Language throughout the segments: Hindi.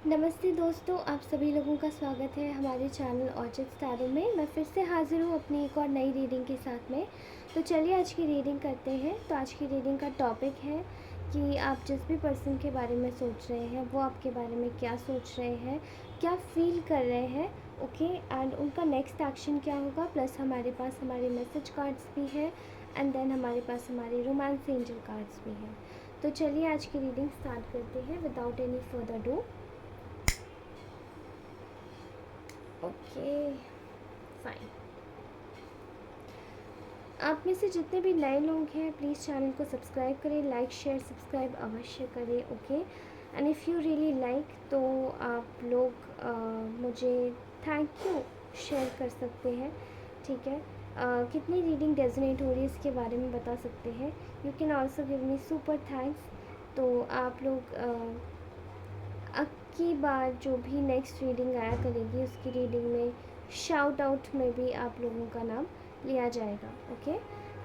नमस्ते दोस्तों, आप सभी लोगों का स्वागत है हमारे चैनल ऑर्चिड स्टारों में। मैं फिर से हाज़िर हूँ अपनी एक और नई रीडिंग के साथ में। तो चलिए आज की रीडिंग करते हैं। तो आज की रीडिंग का टॉपिक है कि आप जिस भी पर्सन के बारे में सोच रहे हैं वो आपके बारे में क्या सोच रहे हैं, क्या फील कर रहे हैं, ओके, एंड उनका नेक्स्ट एक्शन क्या होगा। प्लस हमारे पास हमारे मैसेज कार्ड्स भी हैं एंड देन हमारे पास हमारे रोमांस एंजल कार्ड्स भी हैं। तो चलिए आज की रीडिंग स्टार्ट करते हैं without any further do. Okay fine. आप में से जितने भी नए लोग हैं प्लीज़ चैनल को सब्सक्राइब करें, लाइक शेयर सब्सक्राइब अवश्य करें, okay. And if you really like तो आप लोग मुझे थैंक यू शेयर कर सकते हैं, ठीक है। कितनी रीडिंग डेजोनेट हो रही है इसके बारे में बता सकते हैं। You can also give me super thanks. तो आप लोग अब की बार जो भी नेक्स्ट रीडिंग आया करेगी उसकी रीडिंग में शाउट आउट में भी आप लोगों का नाम लिया जाएगा, ओके।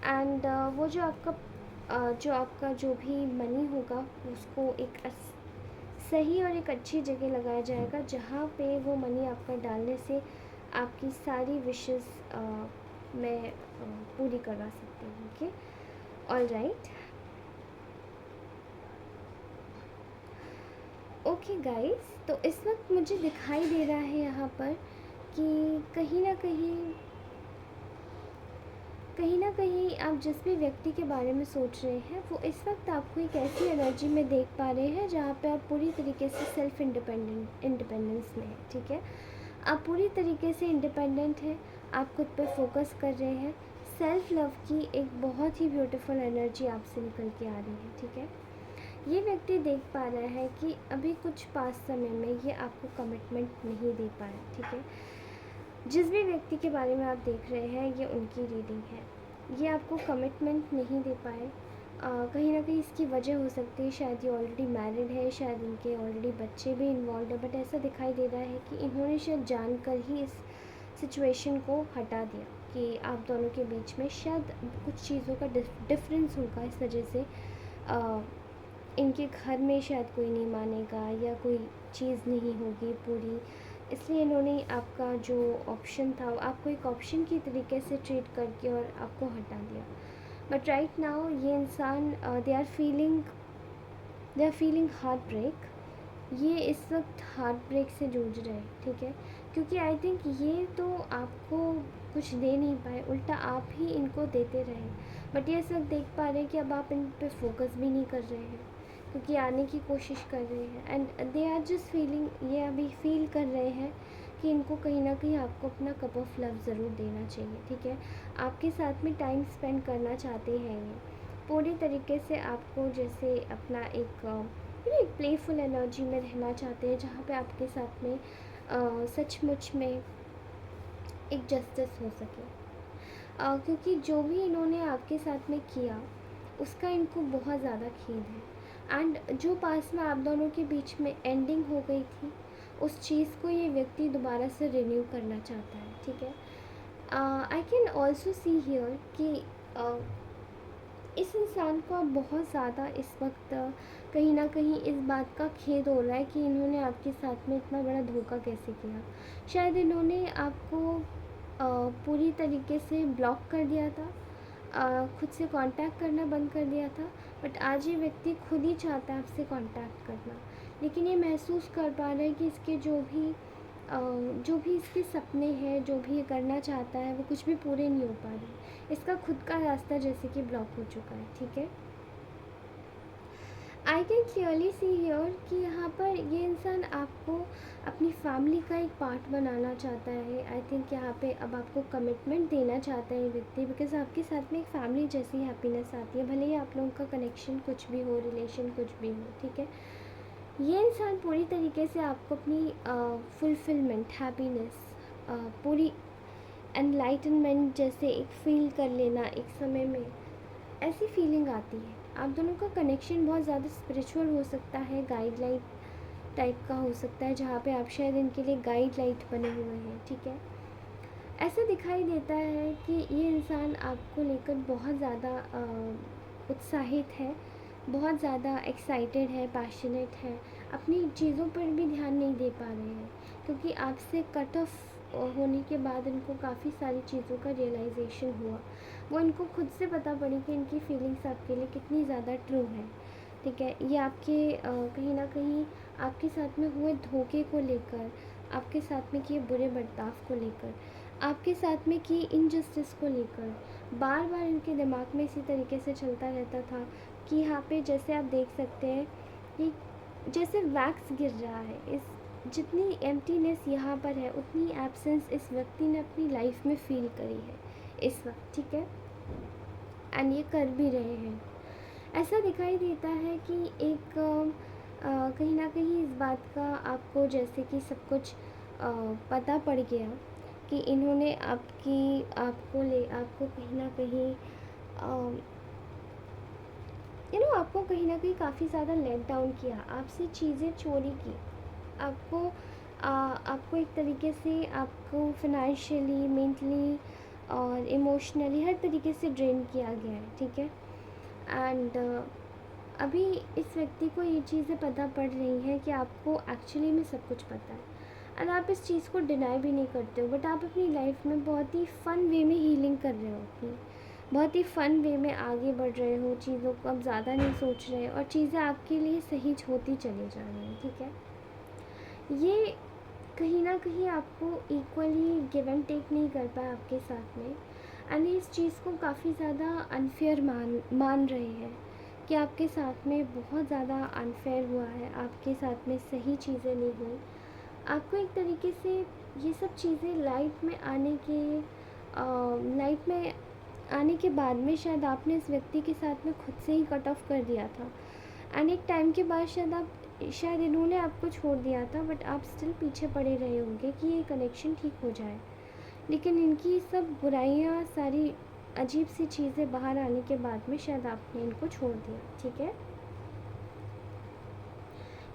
एंड वो जो भी मनी होगा उसको एक सही और एक अच्छी जगह लगाया जाएगा जहाँ पे वो मनी आपका डालने से आपकी सारी विशेस मैं पूरी करवा सकती हूँ, okay. All right, okay guys. तो इस वक्त मुझे दिखाई दे रहा है यहाँ पर कि कहीं ना कहीं आप जिस भी व्यक्ति के बारे में सोच रहे हैं वो इस वक्त आपको एक ऐसी एनर्जी में देख पा रहे हैं जहाँ पे आप पूरी तरीके से सेल्फ इंडिपेंडेंस में है, ठीक है। आप पूरी तरीके से इंडिपेंडेंट हैं, आप खुद पे फोकस कर रहे हैं। सेल्फ लव की एक बहुत ही ब्यूटीफुल एनर्जी आपसे निकल के आ रही है, ठीक है। ये व्यक्ति देख पा रहा है कि अभी कुछ पास समय में ये आपको कमिटमेंट नहीं दे पाया, ठीक है। जिस भी व्यक्ति के बारे में आप देख रहे हैं ये उनकी रीडिंग है। ये आपको कमिटमेंट नहीं दे पाए। कहीं ना कहीं इसकी वजह हो सकती है, शायद ये ऑलरेडी मैरिड है, शायद इनके ऑलरेडी बच्चे भी इन्वॉल्व है, बट ऐसा दिखाई दे रहा है कि इन्होंने शायद जानकर ही इस सिचुएशन को हटा दिया कि आप दोनों के बीच में शायद कुछ चीज़ों का डिफरेंस होगा। इस वजह से इनके घर में शायद कोई नहीं मानेगा या कोई चीज़ नहीं होगी पूरी, इसलिए इन्होंने आपका जो ऑप्शन था आपको एक ऑप्शन की तरीके से ट्रीट करके और आपको हटा दिया। बट राइट नाउ ये इंसान they are feeling heartbreak. ये इस वक्त हार्ट ब्रेक से जूझ रहे हैं, ठीक है, क्योंकि आई थिंक ये तो आपको कुछ दे नहीं पाए, उल्टा आप ही इनको देते रहे। बट ये सब देख पा रहे हैं कि अब आप इन पे फोकस भी नहीं कर रहे हैं क्योंकि आने की कोशिश कर रहे हैं and they are just feeling, ये अभी फील कर रहे हैं कि इनको कहीं ना कहीं आपको अपना कप ऑफ लव ज़रूर देना चाहिए, ठीक है। आपके साथ में टाइम स्पेंड करना चाहते हैं ये पूरी तरीके से, आपको जैसे अपना एक प्लेफुल एनर्जी में रहना चाहते हैं जहाँ पे आपके साथ में सचमुच में एक जस्टिस हो सके। क्योंकि जो भी इन्होंने आपके साथ में किया उसका इनको बहुत ज़्यादा खेद है एंड जो पास में आप दोनों के बीच में एंडिंग हो गई थी उस चीज़ को ये व्यक्ति दोबारा से रिन्यू करना चाहता है, ठीक है। I can also see here कि इस इंसान को अब बहुत ज़्यादा इस वक्त कहीं ना कहीं इस बात का खेद हो रहा है कि इन्होंने आपके साथ में इतना बड़ा धोखा कैसे किया। शायद इन्होंने आपको पूरी तरीके से ब्लॉक कर दिया था, खुद से कांटेक्ट करना बंद कर दिया था, बट आज ये व्यक्ति खुद ही चाहता है आपसे कांटेक्ट करना। लेकिन ये महसूस कर पा रहा है कि इसके जो भी इसके सपने हैं, जो भी ये करना चाहता है वो कुछ भी पूरे नहीं हो पा रहे। इसका खुद का रास्ता जैसे कि ब्लॉक हो चुका है, ठीक है। आई कैन क्लियरली सी हियर कि यहाँ पर ये इंसान आपको अपनी फैमिली का एक पार्ट बनाना चाहता है। आई थिंक यहाँ पे अब आपको कमिटमेंट देना चाहता है ये व्यक्ति, बिकॉज आपके साथ में एक फैमिली जैसी हैप्पीनेस आती है, भले ही आप लोगों का कनेक्शन कुछ भी हो, रिलेशन कुछ भी हो, ठीक है। ये इंसान पूरी तरीके से आपको अपनी फुलफिलमेंट, हैप्पीनेस, पूरी एनलाइटनमेंट जैसे एक फ़ील कर लेना एक समय में, ऐसी फीलिंग आती है। आप दोनों का कनेक्शन बहुत ज़्यादा स्पिरिचुअल हो सकता है, गाइडलाइन टाइप का हो सकता है जहाँ पे आप शायद इनके लिए गाइड लाइट बने हुए हैं, ठीक है। ऐसा दिखाई देता है कि ये इंसान आपको लेकर बहुत ज़्यादा उत्साहित है, बहुत ज़्यादा एक्साइटेड है, पैशनेट है, अपनी चीज़ों पर भी ध्यान नहीं दे पा रहे हैं, क्योंकि आपसे कट ऑफ होने के बाद इनको काफ़ी सारी चीज़ों का रियलाइजेशन हुआ। वो इनको खुद से पता पड़ी कि इनकी फीलिंग्स आपके लिए कितनी ज़्यादा ट्रू है। ठीक है, ये आपके कहीं ना कहीं आपके साथ में हुए धोखे को लेकर, आपके साथ में किए बुरे बर्ताव को लेकर, आपके साथ में की इनजस्टिस को लेकर बार बार इनके दिमाग में इसी तरीके से चलता रहता था कि यहाँ पे जैसे आप देख सकते हैं कि जैसे वैक्स गिर रहा है, इस जितनी एम्प्टीनेस यहाँ पर है उतनी एब्सेंस इस व्यक्ति ने अपनी लाइफ में फील करी है इस वक्त। ठीक है, एंड ये कर भी रहे हैं। ऐसा दिखाई देता है कि एक कहीं ना कहीं इस बात का आपको जैसे कि सब कुछ पता पड़ गया कि इन्होंने आपको कहीं ना कहीं आपको कहीं ना कहीं काफ़ी ज़्यादा लेट डाउन किया, आपसे चीज़ें चोरी की, आपको एक तरीके से आपको फिनेंशियली, मेंटली और इमोशनली हर तरीके से ड्रेन किया गया है। ठीक है, एंड अभी इस व्यक्ति को ये चीज़ें पता पड़ रही हैं कि आपको एक्चुअली में सब कुछ पता है, एंड आप इस चीज़ को डिनाई भी नहीं करते हो, बट आप अपनी लाइफ में बहुत ही फ़न वे में हीलिंग कर रहे हो अपनी, बहुत ही फ़न वे में आगे बढ़ रहे हो, चीज़ों को अब ज़्यादा नहीं सोच रहे और चीज़ें आपके लिए सही होती चली जा रही हैं। ठीक है, ये कहीं ना कहीं आपको इक्वली गिव एंड टेक नहीं कर पाए आपके साथ में, एंड इस चीज़ को काफ़ी ज़्यादा अनफेयर मान रहे हैं कि आपके साथ में बहुत ज़्यादा अनफेयर हुआ है, आपके साथ में सही चीज़ें नहीं हुई। आपको एक तरीके से ये सब चीज़ें लाइफ में आने के बाद में शायद आपने इस व्यक्ति के साथ में खुद से ही कट ऑफ कर दिया था, एंड एक टाइम के बाद शायद इन्होंने आपको छोड़ दिया था, बट आप स्टिल पीछे पड़े रहे होंगे कि ये कनेक्शन ठीक हो जाए। लेकिन इनकी सब बुराइयाँ, सारी अजीब सी चीज़ें बाहर आने के बाद में शायद आपने इनको छोड़ दिया। ठीक है,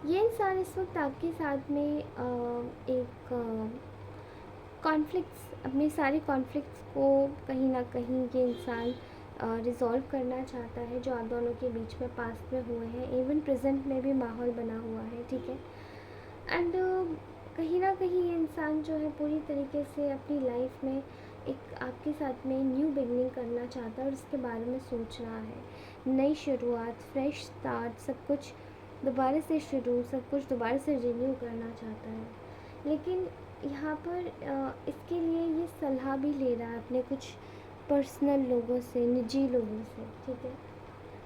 ये इंसान इस वक्त आपके साथ में एक कॉन्फ्लिक्ट्स, अपने सारे कॉन्फ्लिक्ट्स को कहीं ना कहीं ये इंसान रिज़ॉल्व करना चाहता है जो आप दोनों के बीच में पास्ट में हुए हैं, इवन प्रेजेंट में भी माहौल बना हुआ है। ठीक है, एंड कहीं ना कहीं ये इंसान जो है पूरी तरीके से अपनी लाइफ में एक आपके साथ में न्यू बिगनिंग करना चाहता है और इसके बारे में सोच रहा है, नई शुरुआत, फ्रेश स्टार्ट, सब कुछ दोबारा से शुरू, सब कुछ दोबारा से रिन्यू करना चाहता है। लेकिन यहाँ पर इसके लिए ये सलाह भी ले रहा है अपने कुछ पर्सनल लोगों से, निजी लोगों से। ठीक है,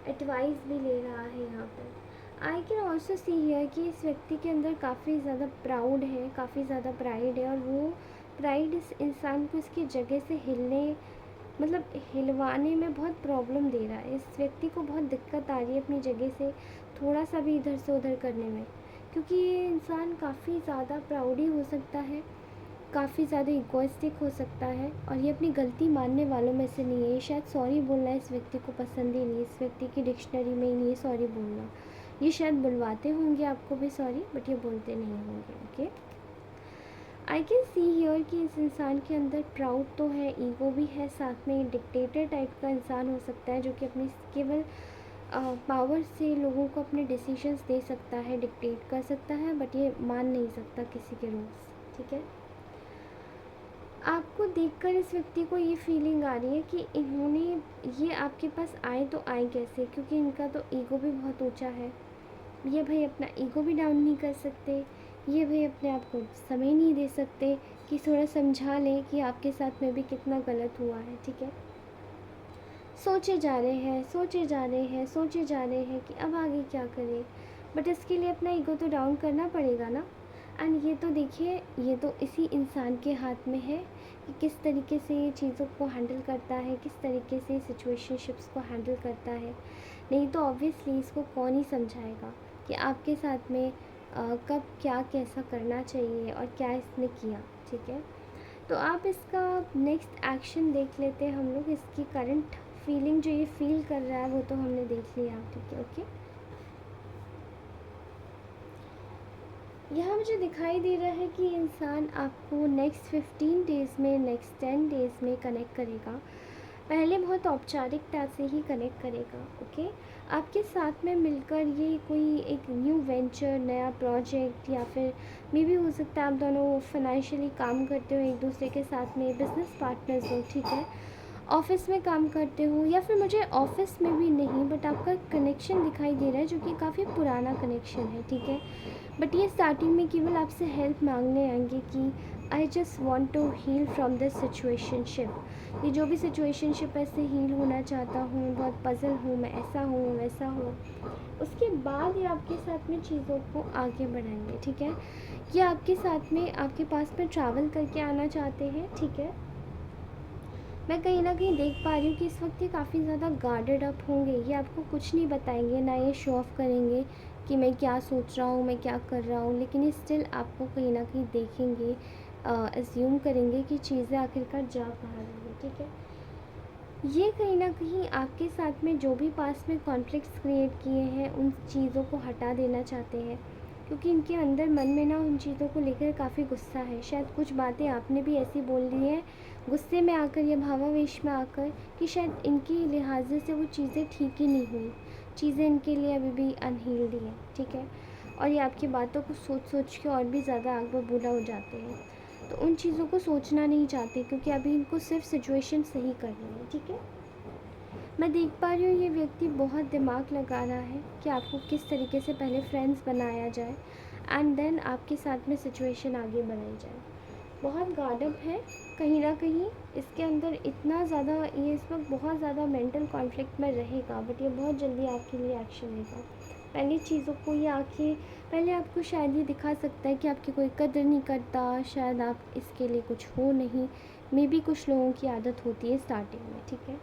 एडवाइस भी ले रहा है यहाँ पर। I can also see here कि इस व्यक्ति के अंदर काफ़ी ज़्यादा प्राउड है, काफ़ी ज़्यादा प्राइड है, और वो प्राइड इस इंसान को इसकी जगह से हिलवाने में बहुत प्रॉब्लम दे रहा है। इस व्यक्ति को बहुत दिक्कत आ रही है अपनी जगह से थोड़ा सा भी इधर से उधर करने में, क्योंकि ये इंसान काफ़ी ज़्यादा प्राउड ही हो सकता है, काफ़ी ज़्यादा इगोइस्टिक हो सकता है, और ये अपनी गलती मानने वालों में से नहीं है। ये शायद सॉरी बोलना इस व्यक्ति को पसंद ही नहीं, इस व्यक्ति की डिक्शनरी में ही नहीं है सॉरी बोलना। ये शायद बुलवाते होंगे आपको भी सॉरी, बट ये बोलते नहीं होंगे। Okay, I can see here कि इस इंसान के अंदर प्राउड तो है, ईगो भी है, साथ में डिक्टेटर टाइप का इंसान हो सकता है जो कि अपनी केवल पावर से लोगों को अपने डिसीजंस दे सकता है, डिक्टेट कर सकता है, बट ये मान नहीं सकता किसी के रूल्स। ठीक है, आपको देखकर इस व्यक्ति को ये फीलिंग आ रही है कि ये आपके पास आए तो आए कैसे, क्योंकि इनका तो ईगो भी बहुत ऊंचा है। ये भाई अपना ईगो भी डाउन नहीं कर सकते, ये भाई अपने आप को समय नहीं दे सकते कि थोड़ा समझा लें कि आपके साथ में भी कितना गलत हुआ है। ठीक है, सोचे जा रहे हैं, सोचे जा रहे हैं, सोचे जा रहे हैं कि अब आगे क्या करें, बट इसके लिए अपना ईगो तो डाउन करना पड़ेगा ना। एंड ये तो देखिए, ये तो इसी इंसान के हाथ में है कि किस तरीके से ये चीज़ों को हैंडल करता है, किस तरीके से सिचुएशनशिप्स को हैंडल करता है। नहीं तो ऑब्वियसली इसको कौन ही समझाएगा कि आपके साथ में कब क्या कैसा करना चाहिए और क्या इसने किया। ठीक है, तो आप इसका नेक्स्ट एक्शन देख लेते हैं हम लोग। इसकी करंट फीलिंग जो ये फील कर रहा है वो तो हमने देख लिया। ठीक है, ओके, यहाँ मुझे दिखाई दे रहा है कि इंसान आपको नेक्स्ट 15 डेज़ में, नेक्स्ट 10 डेज़ में कनेक्ट करेगा, पहले बहुत औपचारिकता से ही कनेक्ट करेगा। ओके, आपके साथ में मिलकर ये कोई एक न्यू वेंचर, नया प्रोजेक्ट, या फिर मे बी हो सकता है आप दोनों फाइनेंशियली काम करते हो एक दूसरे के साथ में, बिजनेस पार्टनर्स हो, ठीक है, ऑफिस में काम करते हो, या फिर मुझे ऑफिस में भी नहीं बट आपका कनेक्शन दिखाई दे रहा है जो कि काफ़ी पुराना कनेक्शन है, ठीक है। बट ये स्टार्टिंग में केवल आपसे हेल्प मांगने आएंगे कि I just want to heal from this situationship. ये जो भी सिचुएशनशिप है इससे हील होना चाहता हूँ, बहुत पजल हूँ, मैं ऐसा हूँ वैसा हूँ। उसके बाद ये आपके साथ में चीज़ों को आगे बढ़ाएंगे, ठीक है। ये आपके साथ में आपके पास में ट्रैवल करके आना चाहते हैं, ठीक है। मैं कहीं ना कहीं देख पा रही हूँ कि इस वक्त ये काफ़ी ज़्यादा गार्डेड अप होंगे। ये आपको कुछ नहीं बताएंगे, ना ये शो ऑफ करेंगे कि मैं क्या सोच रहा हूँ, मैं क्या कर रहा हूँ, लेकिन ये स्टिल आपको कहीं ना कहीं देखेंगे, एज्यूम करेंगे कि चीज़ें आखिरकार जा कहाँ रही है, ठीक है। ये कहीं ना कहीं आपके साथ में जो भी पास में कॉन्फ्लिक्ट्स क्रिएट किए हैं उन चीज़ों को हटा देना चाहते हैं, क्योंकि इनके अंदर मन में ना उन चीज़ों को लेकर काफ़ी गुस्सा है। शायद कुछ बातें आपने भी ऐसी बोल दी हैं गुस्से में आकर या भावावेश में आकर कि शायद इनके लिहाजे से वो चीज़ें ठीक ही नहीं हुई, चीज़ें इनके लिए अभी भी अनहील्ड ही हैं, ठीक है। और ये आपकी बातों को सोच सोच के और भी ज़्यादा आग बबूला हो जाते हैं। तो उन चीज़ों को सोचना नहीं चाहते क्योंकि अभी इनको सिर्फ सिचुएशन सही करनी है, ठीक है। मैं देख पा रही हूँ ये व्यक्ति बहुत दिमाग लगा रहा है कि आपको किस तरीके से पहले फ्रेंड्स बनाया जाए एंड देन आपके साथ में सिचुएशन आगे बढ़ाई जाए। बहुत गार्डअप है कहीं ना कहीं इसके अंदर, इतना ज़्यादा ये इस वक्त बहुत ज़्यादा मेंटल कॉन्फ्लिक्ट में रहेगा, बट ये बहुत जल्दी आपके लिए एक्शन लेगा। पहली चीज़ों को ये आके पहले आपको शायद ये दिखा सकता है कि आपकी कोई कदर नहीं करता, शायद आप इसके लिए कुछ हो नहीं, मे बी कुछ लोगों की आदत होती है स्टार्टिंग में, ठीक है।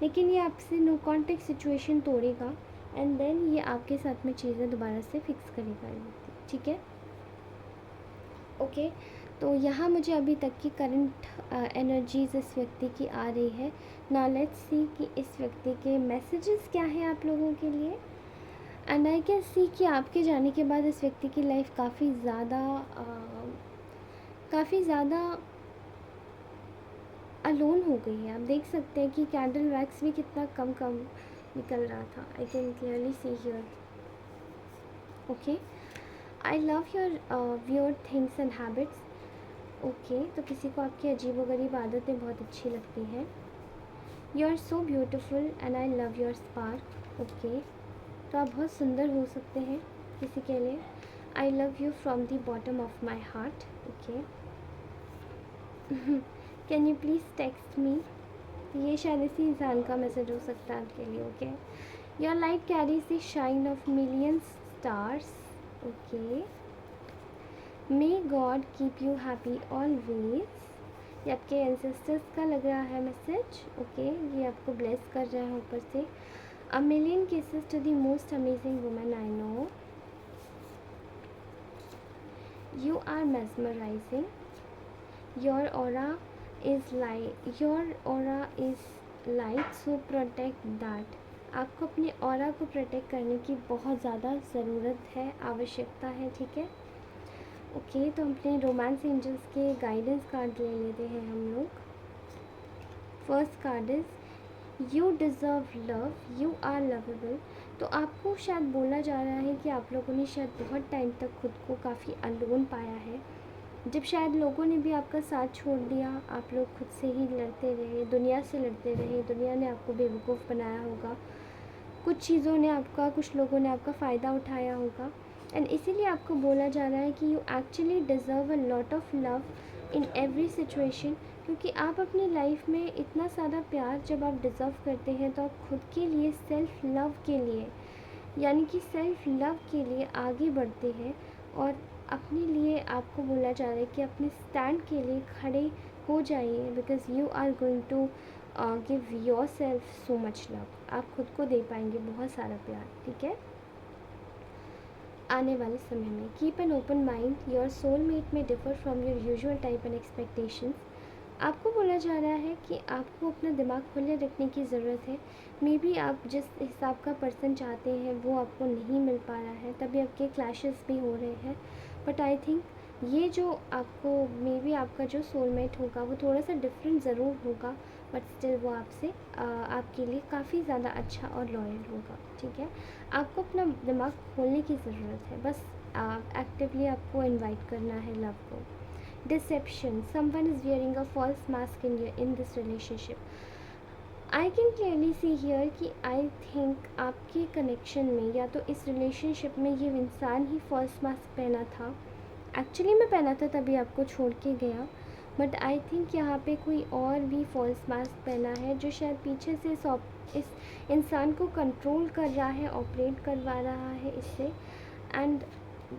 लेकिन ये आपसे नो कॉन्टेक्ट सिचुएशन तोड़ेगा एंड देन ये आपके साथ में चीज़ें दोबारा से फिक्स करेगा ये व्यक्ति, ठीक है। ओके, तो यहाँ मुझे अभी तक की करंट एनर्जीज इस व्यक्ति की आ रही है। नाउ लेट्स सी कि इस व्यक्ति के मैसेजेस क्या हैं आप लोगों के लिए। एंड आई कैन सी कि आपके जाने के बाद इस व्यक्ति की लाइफ काफ़ी ज़्यादा अलोन हो गई है। आप देख सकते हैं कि कैंडल वैक्स भी कितना कम कम निकल रहा था। आई can clearly see here. Okay, I love your weird things and habits. Okay, तो किसी को आपकी अजीबोगरीब आदतें बहुत अच्छी लगती हैं। You are so beautiful and I love your spark. Okay, तो आप बहुत सुंदर हो सकते हैं किसी के लिए। I love you from the bottom of my heart. Okay, can you please text me. ये शायद इसी इंसान का मैसेज हो सकता है आपके लिए। Okay, your light carries the shine of millions stars. Okay, may God keep you happy always. ये आपके एंसेस्टर्स का लग रहा है मैसेज। ओके, ये आपको ब्लेस कर रहे हैं ऊपर से। A million kisses to the most amazing woman I know. You are mesmerizing. Your aura is light, so protect that. आपको अपने ऑरा को प्रोटेक्ट करने की बहुत ज़्यादा ज़रूरत है, आवश्यकता है, ठीक है। ओके, तो हम अपने रोमांस एंजल्स के गाइडेंस कार्ड ले लेते हैं हम लोग। First card is you deserve love, you are lovable. तो आपको शायद बोला जा रहा है कि आप लोगों ने शायद बहुत टाइम तक खुद को काफ़ी अलोन पाया है। जब शायद लोगों ने भी आपका साथ छोड़ दिया, आप लोग खुद से ही लड़ते रहे, दुनिया से लड़ते रहे, दुनिया ने आपको बेवकूफ़ बनाया होगा, कुछ चीज़ों ने आपका, कुछ लोगों ने आपका फ़ायदा उठाया होगा। एंड इसीलिए आपको बोला जा रहा है कि you actually deserve a lot of love in every situation, क्योंकि आप अपनी लाइफ में इतना सारा प्यार जब आप डिज़र्व करते हैं तो आप खुद के लिए, सेल्फ़ लव के लिए, यानी कि सेल्फ़ लव के लिए आगे बढ़ते हैं। और अपने लिए आपको बोला जा रहा है कि अपने स्टैंड के लिए खड़े हो जाइए, because you are going to give yourself so much love. आप खुद को दे पाएंगे बहुत सारा प्यार, ठीक है, आने वाले समय में। Keep an open mind, your soulmate may differ from your usual type and expectations. आपको बोला जा रहा है कि आपको अपना दिमाग खुले रखने की ज़रूरत है। मे बी आप जिस हिसाब का पर्सन चाहते हैं वो आपको नहीं मिल पा रहा है, तभी आपके क्लैशेस भी हो रहे हैं। बट आई थिंक ये जो आपको, मे बी आपका जो सोलमेट होगा वो थोड़ा सा डिफरेंट ज़रूर होगा, बट स्टिल वो आपसे आपके लिए काफ़ी ज़्यादा अच्छा और लॉयल होगा, ठीक है। आपको अपना दिमाग खोलने की ज़रूरत है, बस एक्टिवली आपको इनवाइट करना है लव को। Deception, someone is wearing a false mask in this relationship. I can clearly see here कि आई थिंक आपके कनेक्शन में या तो इस रिलेशनशिप में ये इंसान ही फॉल्स मास्क पहना था, एक्चुअली में पहना था तभी आपको छोड़ के गया, बट आई थिंक यहाँ पे कोई और भी फॉल्स मास्क पहना है जो शायद पीछे से इस इंसान को कंट्रोल कर रहा है, ऑपरेट करवा रहा है इससे, एंड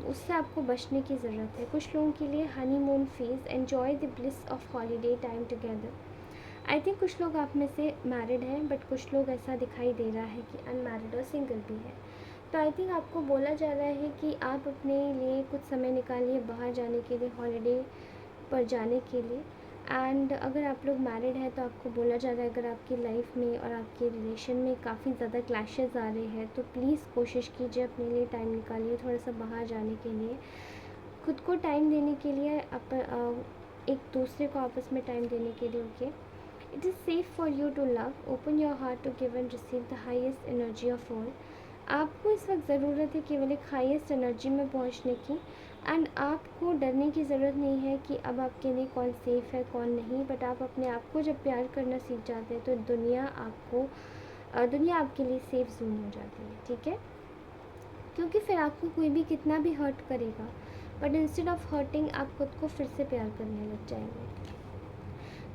उससे आपको बचने की ज़रूरत है। कुछ लोगों के लिए honeymoon phase, enjoy the bliss of holiday time together. I think कुछ लोग आप में से मैरिड हैं, बट कुछ लोग ऐसा दिखाई दे रहा है कि अनमैरिड और सिंगल भी है। तो आई थिंक आपको बोला जा रहा है कि आप अपने लिए कुछ समय निकालिए बाहर जाने के लिए, हॉलीडे पर जाने के लिए। एंड अगर आप लोग मैरिड हैं तो आपको बोला जा रहा है अगर आपकी लाइफ में और आपके रिलेशन में काफ़ी ज़्यादा क्लैशेस आ रहे हैं तो प्लीज़ कोशिश कीजिए अपने लिए टाइम निकालिए थोड़ा सा बाहर जाने के लिए, खुद को टाइम देने के लिए, एक दूसरे को आपस में टाइम देने के लिए, okay. It is safe for you to love, open your heart to give and receive the highest energy of all. आपको इस वक्त ज़रूरत है केवल एक हाईएस्ट एनर्जी में पहुंचने की, एंड आपको डरने की ज़रूरत नहीं है कि अब आपके लिए कौन सेफ़ है कौन नहीं, बट आप अपने आप को जब प्यार करना सीख जाते हैं तो दुनिया आपके लिए सेफ़ जोन हो जाती है, ठीक है। क्योंकि फिर आपको कोई भी कितना भी हर्ट करेगा, बट इंस्टेड ऑफ हर्टिंग आप खुद को फिर से प्यार करने लग जाएंगे।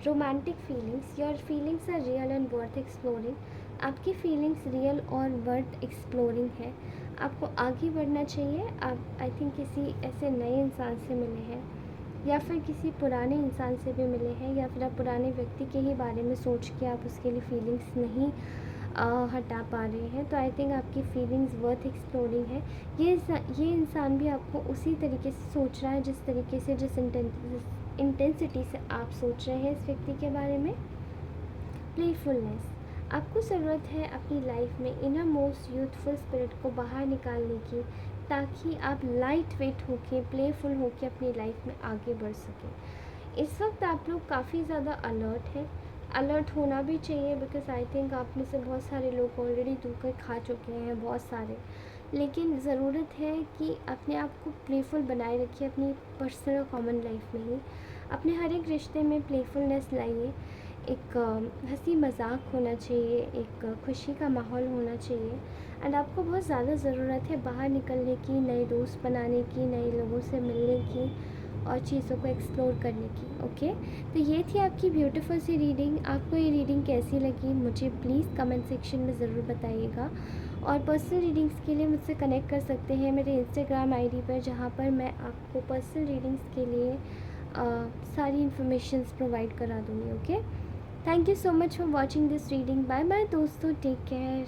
Romantic feelings, your feelings are real and worth exploring. आपकी फीलिंग्स रियल और वर्थ एक्सप्लोरिंग है, आपको आगे बढ़ना चाहिए। आप आई थिंक किसी ऐसे नए इंसान से मिले हैं या फिर किसी पुराने इंसान से भी मिले हैं, या फिर आप पुराने व्यक्ति के ही बारे में सोच के आप उसके लिए फीलिंग्स नहीं हटा पा रहे हैं। तो आई थिंक आपकी फीलिंग्स वर्थ एक्सप्लोरिंग है। ये इंसान भी आपको उसी तरीके से सोच रहा है जिस तरीके से, जिस इंटेंसिटी से आप सोच रहे हैं इस व्यक्ति के बारे में। प्लेफुलनेस, आपको ज़रूरत है अपनी लाइफ में इनर मोस्ट यूथफुल स्पिरिट को बाहर निकालने की, ताकि आप लाइट वेट होके, प्लेफुल होके अपनी लाइफ में आगे बढ़ सकें। इस वक्त आप लोग काफ़ी ज़्यादा अलर्ट हैं, अलर्ट होना भी चाहिए, बिकॉज आई थिंक आप में से बहुत सारे लोग ऑलरेडी धोखे खा चुके हैं, बहुत सारे। लेकिन ज़रूरत है कि अपने आप को प्लेफुल बनाए रखिए अपनी पर्सनल कॉमन लाइफ में ही। अपने हर एक रिश्ते में प्लेफुलनेस लाइए, एक हंसी मजाक होना चाहिए, एक खुशी का माहौल होना चाहिए। एंड आपको बहुत ज़्यादा ज़रूरत है बाहर निकलने की, नए दोस्त बनाने की, नए लोगों से मिलने की और चीज़ों को एक्सप्लोर करने की, ओके। तो ये थी आपकी ब्यूटीफुल सी रीडिंग। आपको ये रीडिंग कैसी लगी मुझे प्लीज़ कमेंट सेक्शन में ज़रूर बताइएगा, और पर्सनल रीडिंग्स के लिए मुझसे कनेक्ट कर सकते हैं मेरे इंस्टाग्राम आईडी पर, जहाँ पर मैं आपको पर्सनल रीडिंग्स के लिए सारी इन्फॉर्मेशंस प्रोवाइड करा दूँगी, okay. Thank you so much for watching this reading. Bye bye दोस्तों, टेक केयर।